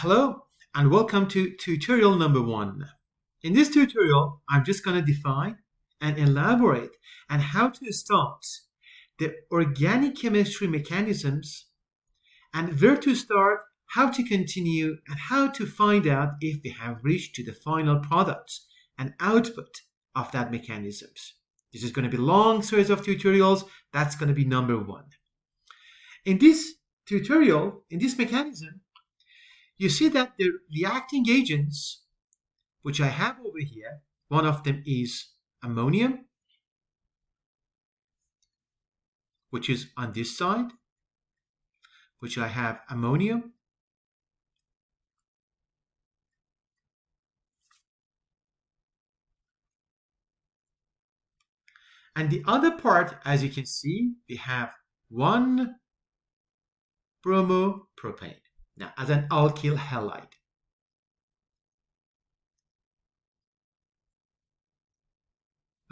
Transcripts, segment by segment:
Hello and welcome to tutorial number 1. In this tutorial, I'm just going to define and elaborate on how to start the organic chemistry mechanisms and where to start, how to continue, and how to find out if we have reached to the final product and output of that mechanisms. This is going to be a long series of tutorials. That's going to be number 1. In this tutorial, in this mechanism, you see that the reacting agents, which I have over here, one of them is ammonium, which is on this side, which I have ammonium. And the other part, as you can see, we have one bromopropane. Now, as an alkyl halide.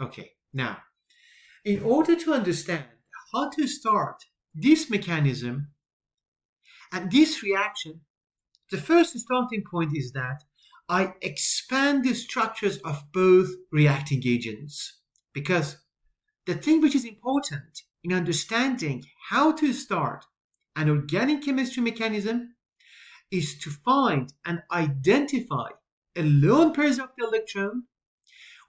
Okay, now, in order to understand how to start this mechanism and this reaction, the first starting point is that I expand the structures of both reacting agents, because the thing which is important in understanding how to start an organic chemistry mechanism is to find and identify a lone pair of the electron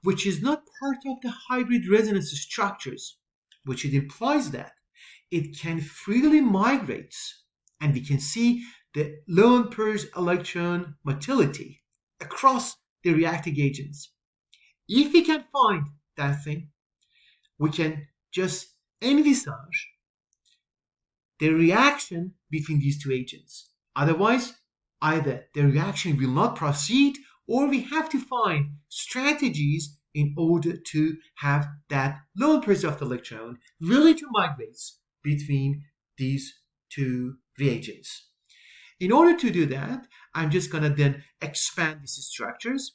which is not part of the hybrid resonance structures, which it implies that it can freely migrate, and we can see the lone pair's electron motility across the reacting agents. If we can find that thing, we can just envisage the reaction between these two agents. Otherwise, either the reaction will not proceed or we have to find strategies in order to have that lone pair of the electron willing to migrate between these two reagents. In order to do that, I'm just going to then expand these structures.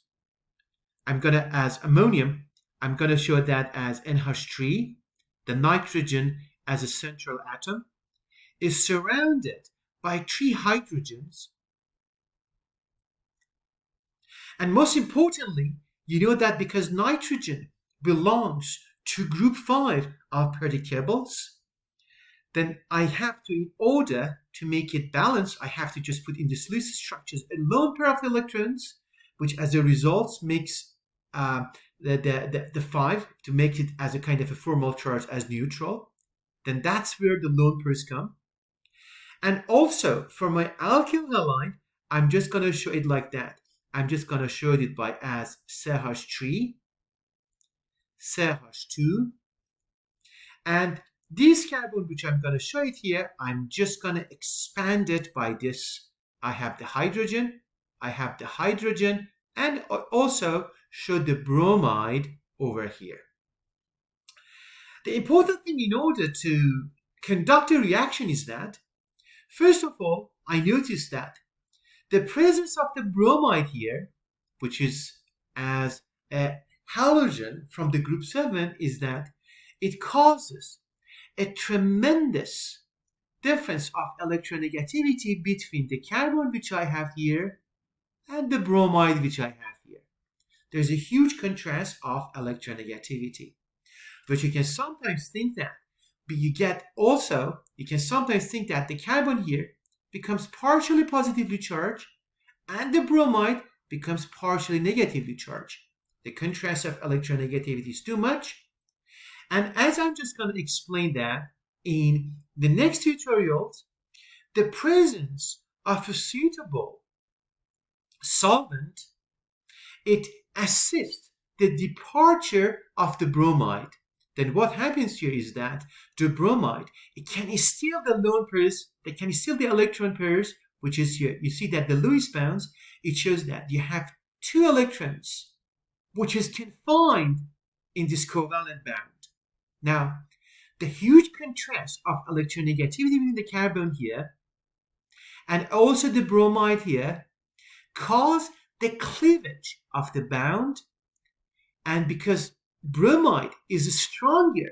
I'm going to, as ammonium, I'm going to show that as NH3, the nitrogen as a central atom, is surrounded by 3 hydrogens. And most importantly, you know that because nitrogen belongs to group 5 of periodic then I have to, in order to make it balanced, I have to just put in the silice structures a lone pair of electrons, which as a result makes the 5 to make it as a kind of a formal charge as neutral. Then that's where the lone pairs come. And also for my alkyl halide, I'm just going to show it like that. I'm just going to show it by as CH3, CH2, and this carbon which I'm going to show it here, I'm just going to expand it by this. I have the hydrogen, and also show the bromide over here. The important thing in order to conduct a reaction is that, first of all, I noticed that the presence of the bromide here, which is as a halogen from the group 7, is that it causes a tremendous difference of electronegativity between the carbon which I have here and the bromide which I have here. There's a huge contrast of electronegativity, but you can sometimes think that, but you can sometimes think that the carbon here becomes partially positively charged and the bromide becomes partially negatively charged. The contrast of electronegativity is too much. And as I'm just going to explain that in the next tutorials, the presence of a suitable solvent, it assists the departure of the bromide. Then what happens here is that the bromide, it can steal the lone pairs, it can steal the electron pairs, which is here. You see that the Lewis bounds, it shows that you have 2 electrons, which is confined in this covalent bond. Now, the huge contrast of electronegativity between the carbon here and also the bromide here cause the cleavage of the bond, and because bromide is stronger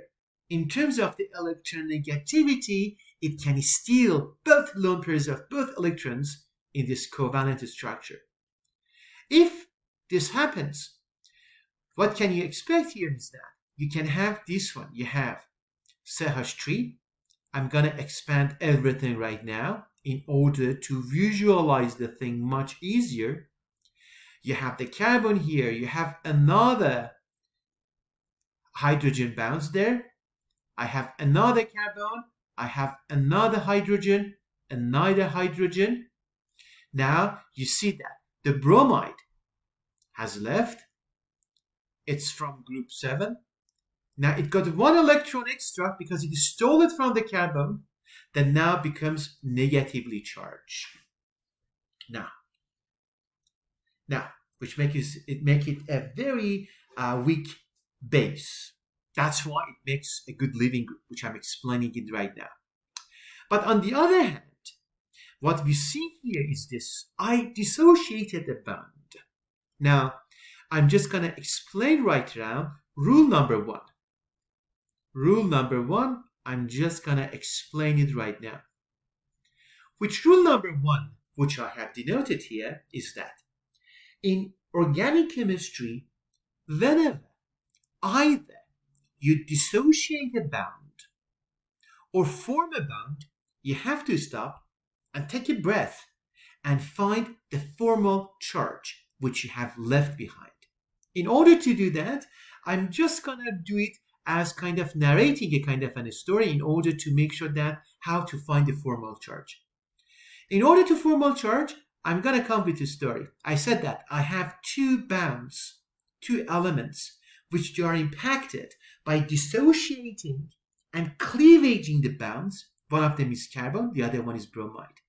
in terms of the electronegativity, it can steal both lone pairs of both electrons in this covalent structure. If this happens, what can you expect here is that you can have this one. You have CH3. I'm going to expand everything right now in order to visualize the thing much easier. You have the carbon here. You have another hydrogen bonds there. I have another carbon. I have another hydrogen, another hydrogen. Now you see that the bromide has left. It's from group 7. Now it got 1 electron extra because it stole it from the carbon that now becomes negatively charged. Now, which make it a very weak base. That's why it makes a good leaving group, which I'm explaining it right now. But on the other hand, what we see here is this. I dissociated the bond. Now, I'm just going to explain right now rule number 1. Rule number 1, I'm just going to explain it right now. Which rule number 1, which I have denoted here, is that in organic chemistry, whenever either you dissociate a bond or form a bond, you have to stop and take a breath and find the formal charge which you have left behind. In order to do that, I'm just going to do it as kind of narrating a kind of a story in order to make sure that how to find the formal charge. In order to formal charge, I'm going to come with a story. I said that I have 2 bonds, 2 elements, which are impacted by dissociating and cleavaging the bonds. One of them is carbon, the other one is bromide.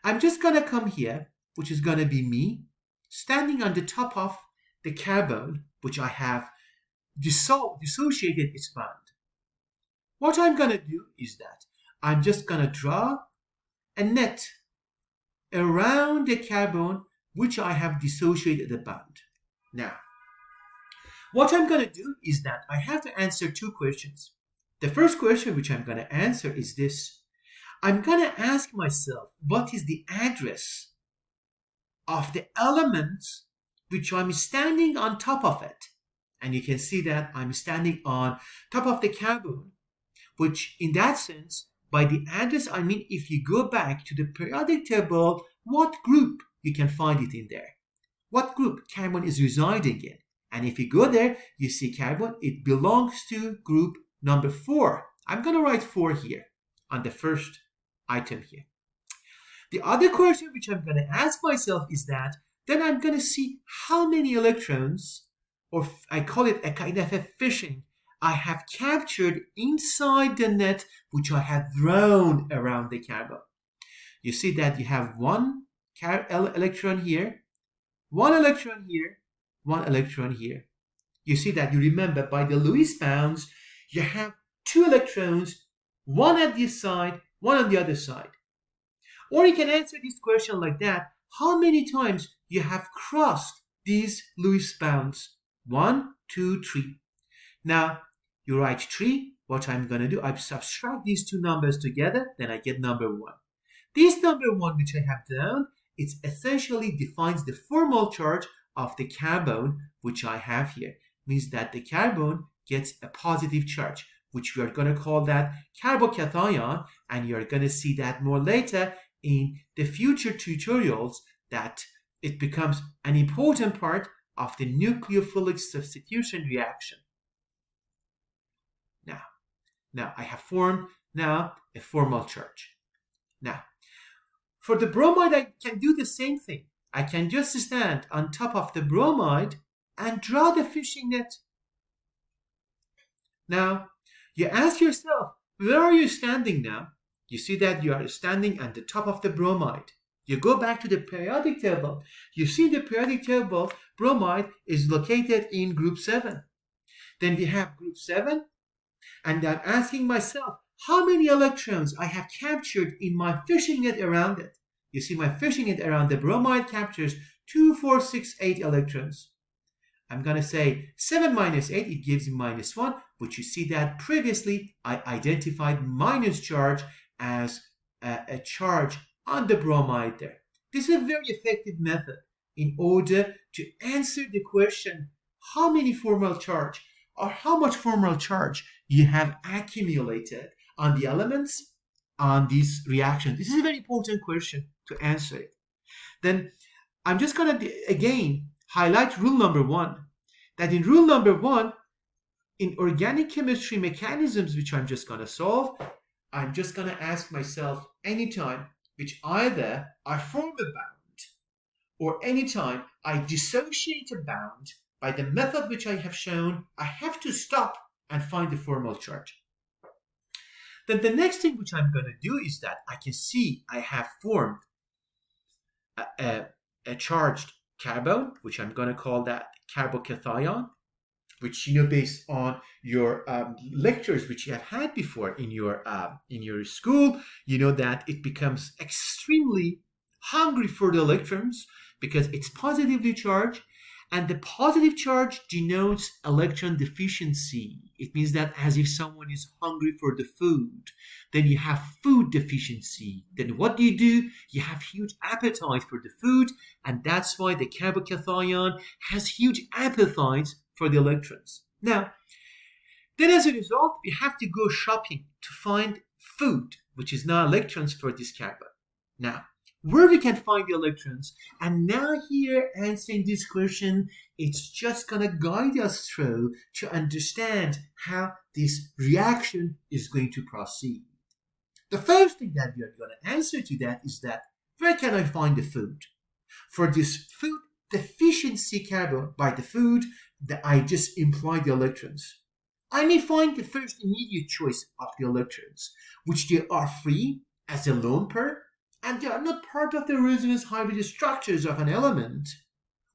I'm just going to come here, which is going to be me, standing on the top of the carbon, which I have dissociated its bond. What I'm going to do is that I'm just going to draw a net around the carbon which I have dissociated the bond. Now, what I'm going to do is that I have to answer 2 questions. The first question which I'm going to answer is this. I'm going to ask myself, what is the address of the element which I'm standing on top of it? And you can see that I'm standing on top of the carbon, which in that sense, by the address, I mean if you go back to the periodic table, what group you can find it in there. What group carbon is residing in. And if you go there, you see carbon, it belongs to group number 4. I'm going to write 4 here on the first item here. The other question which I'm going to ask myself is that then I'm going to see how many electrons, or I call it a kind of a fishing, I have captured inside the net which I have thrown around the carbon. You see that you have 1 electron here, 1 electron here, 1 electron here. You see that you remember by the Lewis bounds, you have 2 electrons, 1 at this side, 1 on the other side. Or you can answer this question like that. How many times you have crossed these Lewis bounds? 1, 2, 3. Now, you write 3. What I'm going to do, I subtract these 2 numbers together, then I get number 1. This number 1 which I have done, it essentially defines the formal charge of the carbon which I have here. Means that the carbon gets a positive charge, which we are going to call that carbocation, and you're going to see that more later in the future tutorials, that it becomes an important part of the nucleophilic substitution reaction. Now I have formed now a formal charge. Now, for the bromide, I can do the same thing. I can just stand on top of the bromide and draw the fishing net. Now, you ask yourself, where are you standing now? You see that you are standing on the top of the bromide. You go back to the periodic table. You see the periodic table, bromide is located in group 7. Then we have group 7, and I'm asking myself, how many electrons I have captured in my fishing net around it? You see my fishing net around the bromide captures 2, 4, 6, 8 electrons. I'm going to say 7 minus 8, it gives me minus 1, which you see that previously I identified minus charge as a charge on the bromide there. This is a very effective method in order to answer the question how many formal charge or how much formal charge you have accumulated on the elements on these reactions. This is a very important question to answer it. Then I'm just going to again highlight rule number one, that in rule number one, in organic chemistry mechanisms which I'm just going to solve, I'm just going to ask myself anytime which either I form a bound or anytime I dissociate a bound by the method which I have shown, I have to stop and find the formal charge. Then the next thing which I'm going to do is that I can see I have formed a charged carbon, which I'm going to call that carbocation, which, based on your lectures which you have had before in your school, you know that it becomes extremely hungry for the electrons because it's positively charged, and the positive charge denotes electron deficiency. It means that as if someone is hungry for the food, then you have food deficiency. Then what do? You have huge appetite for the food, and that's why the carbocation has huge appetite for the electrons. Now, then as a result, we have to go shopping to find food, which is now electrons for this carbon. Now, where we can find the electrons, and now here answering this question, it's just going to guide us through to understand how this reaction is going to proceed. The first thing that we are going to answer to that is that, where can I find the food? For this food deficiency carbon, by the food, that I just imply the electrons. I may find the first immediate choice of the electrons, which they are free as a lone pair, and they are not part of the resonance hybrid structures of an element,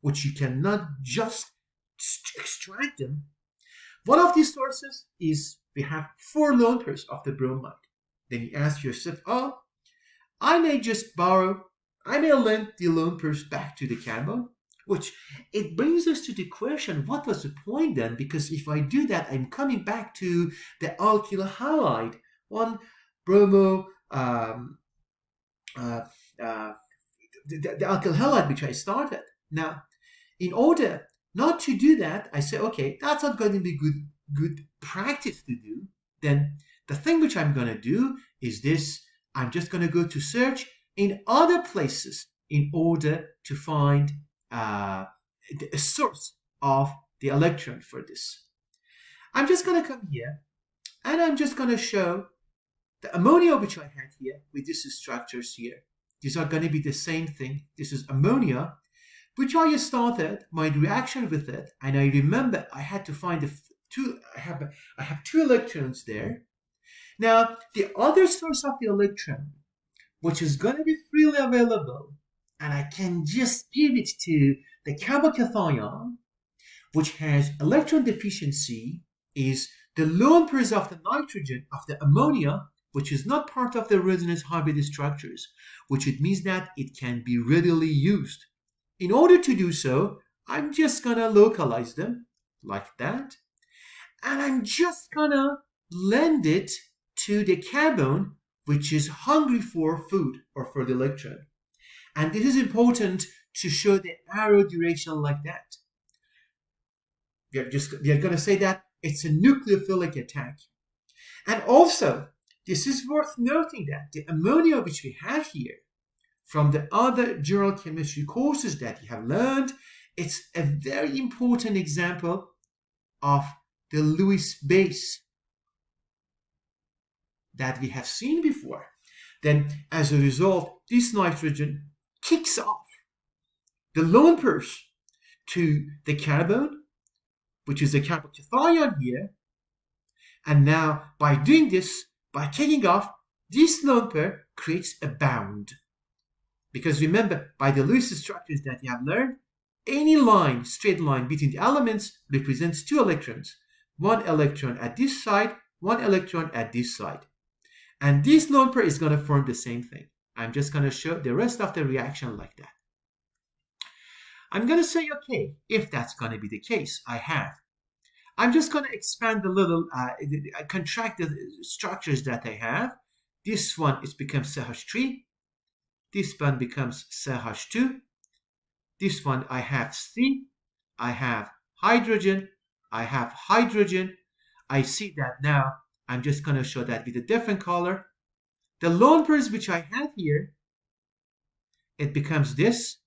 which you cannot just extract them. One of these sources is we have 4 lone pairs of the bromide. Then you ask yourself, I may lend the lone pairs back to the carbon, which it brings us to the question, what was the point then? Because if I do that, I'm coming back to the alkyl halide, one bromo, the alkyl halide which I started. Now, in order not to do that, I say, okay, that's not going to be good practice to do. Then the thing which I'm going to do is this. I'm just going to go to search in other places in order to find a source of the electron for this. I'm just going to come here and I'm just going to show the ammonia which I had here with these structures here. These are going to be the same thing. This is ammonia, which I started my reaction with it, and I remember I had to find I have 2 electrons there. Now, the other source of the electron, which is going to be freely available, and I can just give it to the carbocation, which has electron deficiency, is the lone pairs of the nitrogen of the ammonia, which is not part of the resonance hybrid structures, which it means that it can be readily used. In order to do so, I'm just going to localize them like that, and I'm just going to lend it to the carbon, which is hungry for food or for the electron. And this is important to show the arrow direction like that. We are going to say that it's a nucleophilic attack. And also, this is worth noting that the ammonia which we have here from the other general chemistry courses that you have learned, it's a very important example of the Lewis base that we have seen before. Then, as a result, this nitrogen kicks off the lone pairs to the carbon, which is the carbocation here. And now, by doing this, by kicking off, this lone pair creates a bound. Because remember, by the Lewis structures that you have learned, any line, straight line between the elements represents 2 electrons. 1 electron at this side, 1 electron at this side. And this lone pair is going to form the same thing. I'm just going to show the rest of the reaction like that. I'm going to say, okay, if that's going to be the case, I'm just going to expand a little, contract the structures that I have. This one, it becomes CH3. This bond becomes CH2. This one I have C. I have hydrogen. I have hydrogen. I see that now. I'm just going to show that with a different color. The lone pairs which I have here, it becomes this.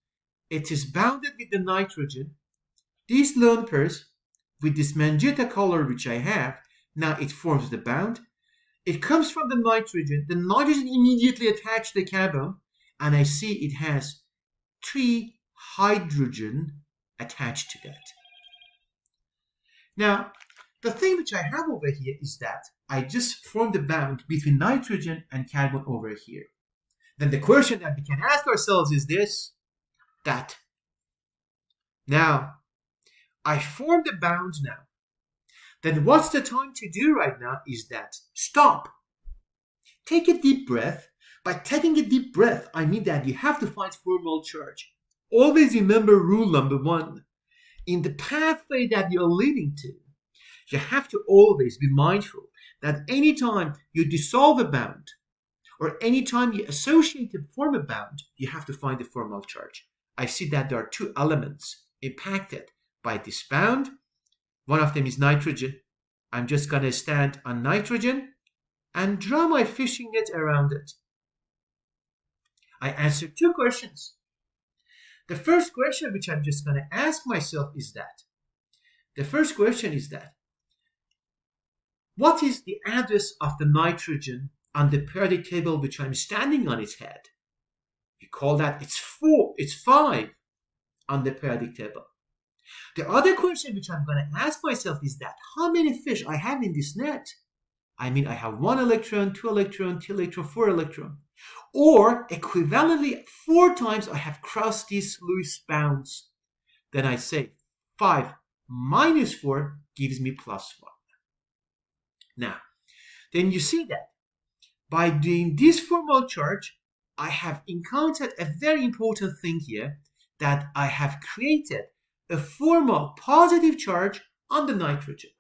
It is bounded with the nitrogen. These lone pairs, with this magenta color which I have, now it forms the bond. It comes from the nitrogen. The nitrogen immediately attached to the carbon, and I see it has 3 hydrogen attached to that. Now, the thing which I have over here is that I just formed a bond between nitrogen and carbon over here. Then the question that we can ask ourselves is this, that now I formed a bond now. Then what's the time to do right now is that stop. Take a deep breath. By taking a deep breath, I mean that you have to find formal charge. Always remember rule number 1. In the pathway that you're leading to, you have to always be mindful that anytime you dissolve a bond or anytime you associate and form a bond, you have to find the formal charge. I see that there are 2 elements impacted by this bond. One of them is nitrogen. I'm just going to stand on nitrogen and draw my fishing net around it. I answered 2 questions. The first question which I'm just going to ask myself is that, what is the address of the nitrogen on the periodic table which I'm standing on its head? We call that it's 5 on the periodic table. The other question which I'm going to ask myself is that, how many fish I have in this net? I mean, I have 1 electron, 2 electron, 3 electron, 4 electron. Or equivalently, 4 times I have crossed these Lewis bounds. Then I say 5 minus 4 gives me plus 1. Now, then you see that by doing this formal charge, I have encountered a very important thing here, that I have created a formal positive charge on the nitrogen.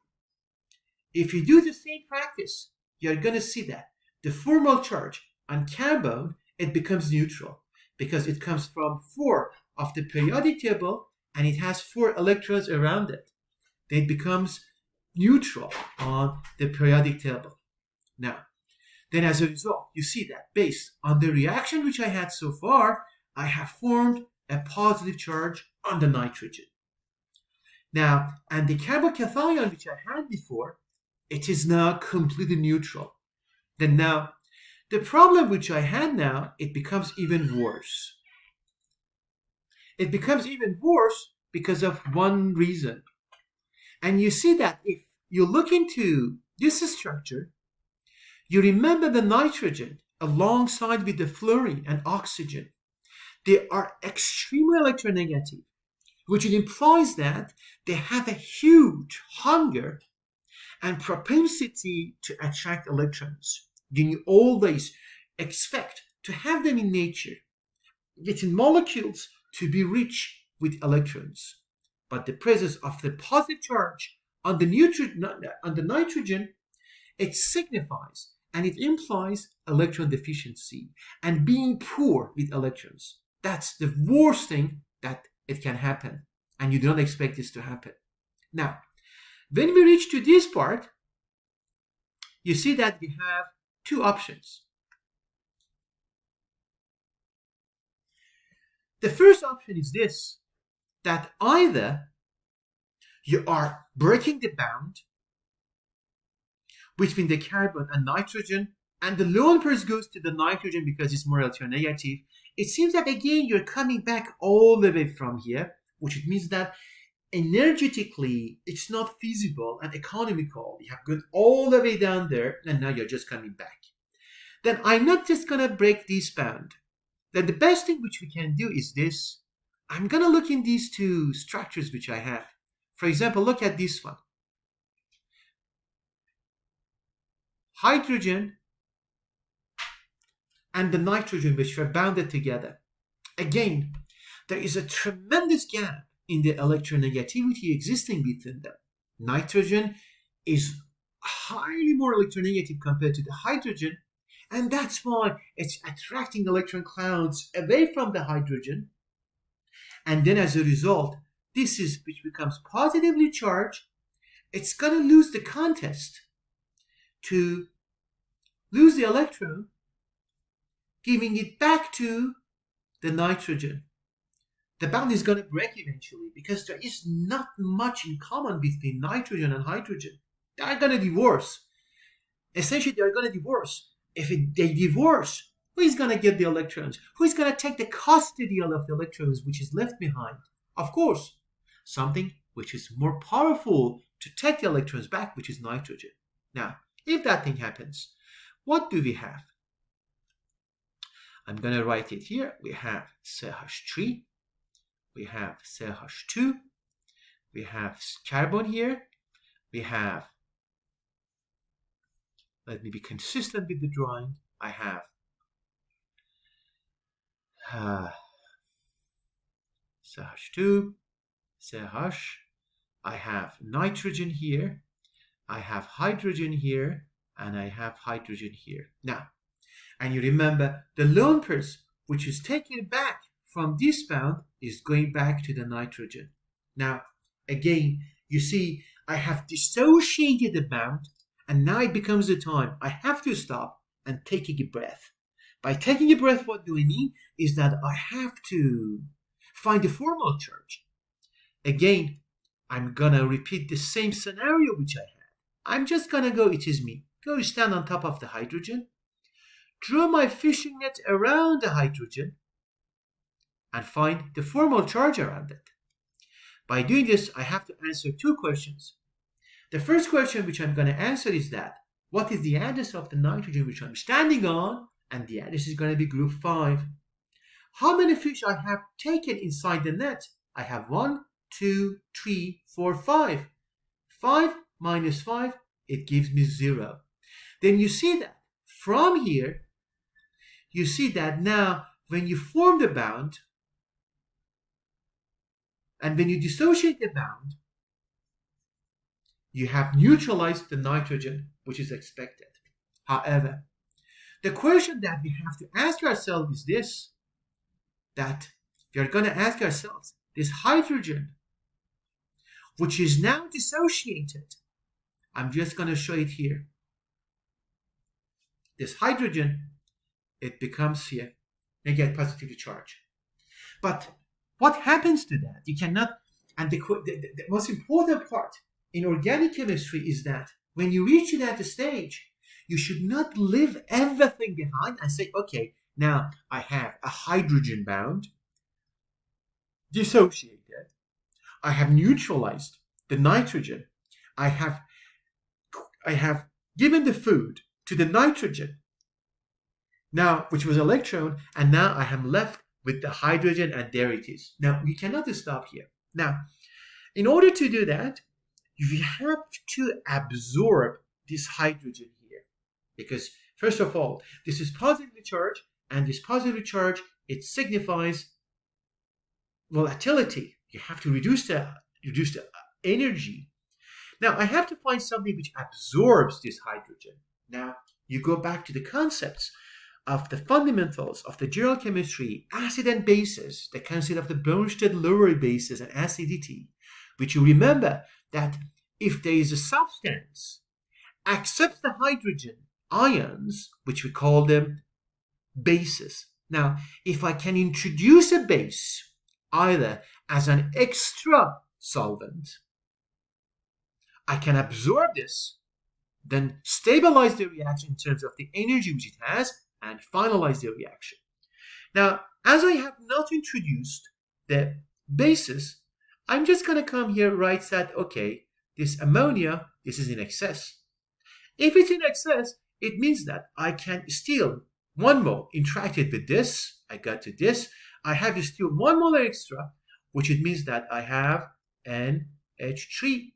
If you do the same practice, you're going to see that the formal charge on carbon, it becomes neutral because it comes from 4 of the periodic table and it has 4 electrons around it. It becomes neutral on the periodic table. Now, then as a result, you see that based on the reaction which I had so far, I have formed a positive charge on the nitrogen. Now, and the carbocation which I had before, it is now completely neutral. Then now, the problem which I had now, it becomes even worse. It becomes even worse because of one reason. And you see that if you look into this structure, you remember the nitrogen alongside with the fluorine and oxygen. They are extremely electronegative, which implies that they have a huge hunger and propensity to attract electrons. You always expect to have them in nature, within molecules, to be rich with electrons. But the presence of the positive charge on the nitrogen, it signifies and it implies electron deficiency and being poor with electrons. That's the worst thing that it can happen, and you don't expect this to happen. Now, when we reach to this part, you see that we have 2 options. The first option is this, that either you are breaking the bond between the carbon and nitrogen, and the lone pairs goes to the nitrogen because it's more electronegative. It seems that again you're coming back all the way from here, which means that energetically it's not feasible and economical. You have gone all the way down there and now you're just coming back. Then I'm not just going to break this bond. Then the best thing which we can do is this. I'm going to look in these 2 structures which I have. For example, look at this one. Hydrogen and the nitrogen which were bounded together. Again, there is a tremendous gap in the electronegativity existing between them. Nitrogen is highly more electronegative compared to the hydrogen, And that's why it's attracting electron clouds away from the hydrogen. And then as a result, which becomes positively charged, it's going to lose the contest to lose the electron, giving it back to the nitrogen. The bond is going to break eventually because there is not much in common between nitrogen and hydrogen. They are going to divorce. Essentially, they are going to divorce. If they divorce, who is going to get the electrons? Who is going to take the custody of the electrons which is left behind? Of course, something which is more powerful to take the electrons back, which is nitrogen. Now, if that thing happens, what do we have? I'm going to write it here. We have CH3. We have CH2. We have carbon here. We have, let me be consistent with the drawing. I have CH2, CH. I have nitrogen here. I have hydrogen here. And I have hydrogen here. Now, and you remember the lone pairs, which is taken back from this bond, is going back to the nitrogen. Now, again, you see, I have dissociated the bond, and now it becomes the time I have to stop and take a breath. By taking a breath, what do I mean? Is that I have to find the formal charge. Again, I'm gonna repeat the same scenario which I had. I'm just gonna go, it is me. Go stand on top of the hydrogen, draw my fishing net around the hydrogen, and find the formal charge around it. By doing this, I have to answer two questions. The first question which I'm going to answer is that, what is the address of the nitrogen which I'm standing on? And the address is going to be group 5. How many fish I have taken inside the net? I have 1, 2, 3, 4, 5. 5 minus 5, it gives me 0. Then you see that from here, you see that now when you form the bond and when you dissociate the bond, you have neutralized the nitrogen, which is expected. However, the question that we have to ask ourselves is this, that we are going to ask ourselves, this hydrogen, which is now dissociated, I'm just going to show it here. This hydrogen, it becomes here, negative positively charged. But what happens to that? You cannot, and the most important part in organic chemistry is that when you reach to that stage, you should not leave everything behind and say, okay, now I have a hydrogen bound, dissociated, I have neutralized the nitrogen, I have given the food to the nitrogen, now, which was electron, and now I am left with the hydrogen, and there it is. Now, we cannot stop here. Now, in order to do that, you have to absorb this hydrogen here. Because, first of all, this is positively charged, and this positive charge, it signifies volatility. You have to reduce the energy. Now, I have to find something which absorbs this hydrogen. Now, you go back to the concepts of the fundamentals of the general chemistry, acid and bases, the concept of the Bronsted-Lowry bases and acidity, which you remember that if there is a substance accepts the hydrogen ions, which we call them bases. Now, if I can introduce a base either as an extra solvent, I can absorb this, then stabilize the reaction in terms of the energy which it has, and finalize the reaction. Now, as I have not introduced the bases, I'm just going to come here, write that, okay, this ammonia, this is in excess. If it's in excess, it means that I can steal 1 mole interacted with this, I got to this, I have to steal 1 mole extra, which it means that I have NH3.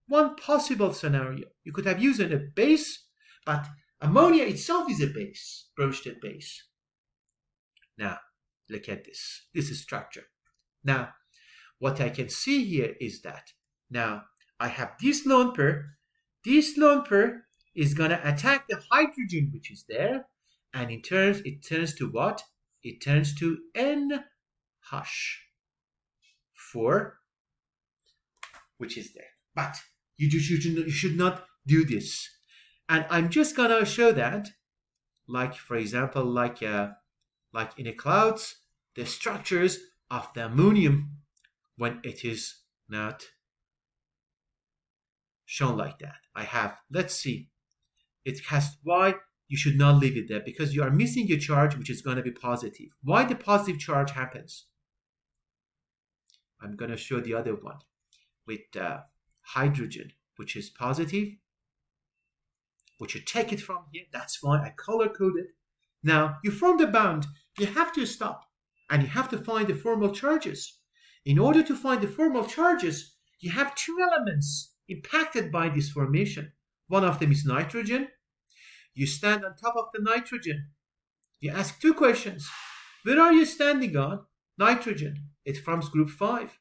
One possible scenario. You could have used a base, but ammonia itself is a base, Bronsted base. Now, look at this. This is structure. Now, what I can see here is that now I have this lone pair. This lone pair is going to attack the hydrogen which is there, and it turns to what? It turns to NH, 4, which is there. But you should not do this. And I'm just gonna show that, like for example, like in a clouds, the structures of the ammonium when it is not shown like that. I have, let's see, it has, why you should not leave it there, because you are missing a charge which is going to be positive. Why the positive charge happens? I'm going to show the other one with hydrogen, which is positive, which you take it from here. That's why I color coded. Now you form the bond, you have to stop and you have to find the formal charges. In order to find the formal charges, you have two elements impacted by this formation. One of them is nitrogen. You stand on top of the nitrogen. You ask two questions. Where are you standing on? Nitrogen. It forms group 5.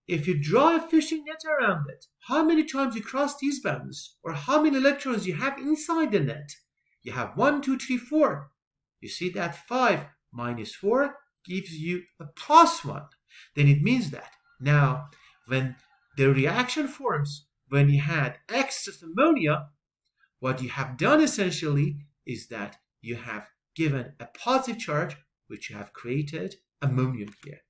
If you draw a fishing net around it, how many times you cross these bands, or how many electrons you have inside the net? You have 1, 2, 3, 4. You see that 5 minus 4 gives you a +1. Then it means that now when the reaction forms, when you had excess ammonia, what you have done essentially is that you have given a positive charge, which you have created ammonium here.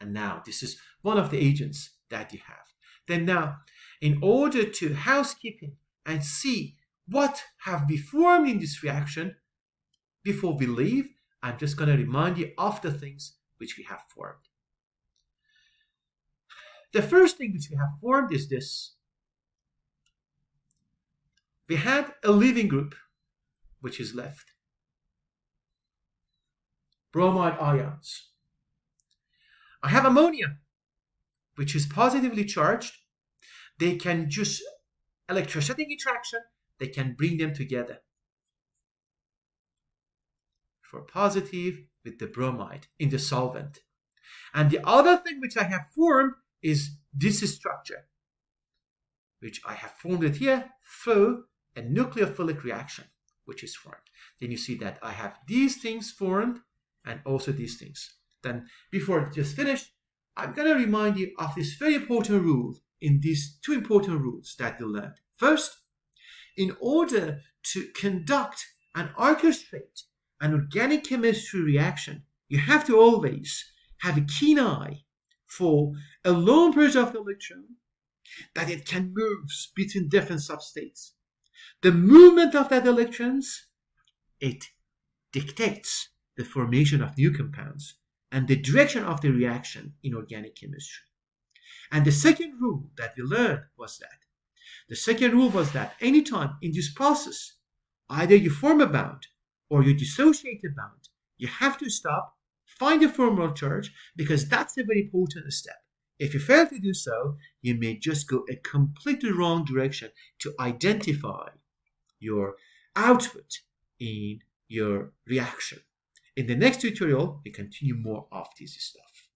And now this is one of the agents that you have. Then now, in order to housekeeping and see what have we formed in this reaction, before we leave, I'm just going to remind you of the things which we have formed. The first thing which we have formed is this. We had a leaving group, which is left. Bromide ions. I have ammonia, which is positively charged. They can just, electrostatic interaction, they can bring them together. For positive with the bromide in the solvent. And the other thing which I have formed is this structure, which I have formed it here through a nucleophilic reaction, which is formed. Then you see that I have these things formed and also these things. Then before I just finish, I'm going to remind you of this very important rule in these two important rules that we learned. First, in order to conduct and orchestrate an organic chemistry reaction, you have to always have a keen eye for a lone pair of the electron that it can move between different substates. The movement of that electrons, it dictates the formation of new compounds and the direction of the reaction in organic chemistry. And the second rule that we learned was that anytime in this process, either you form a bond or you dissociate a bond, you have to stop, find a formal charge, because that's a very important step. If you fail to do so, you may just go a completely wrong direction to identify your output in your reaction. In the next tutorial, we continue more of this stuff.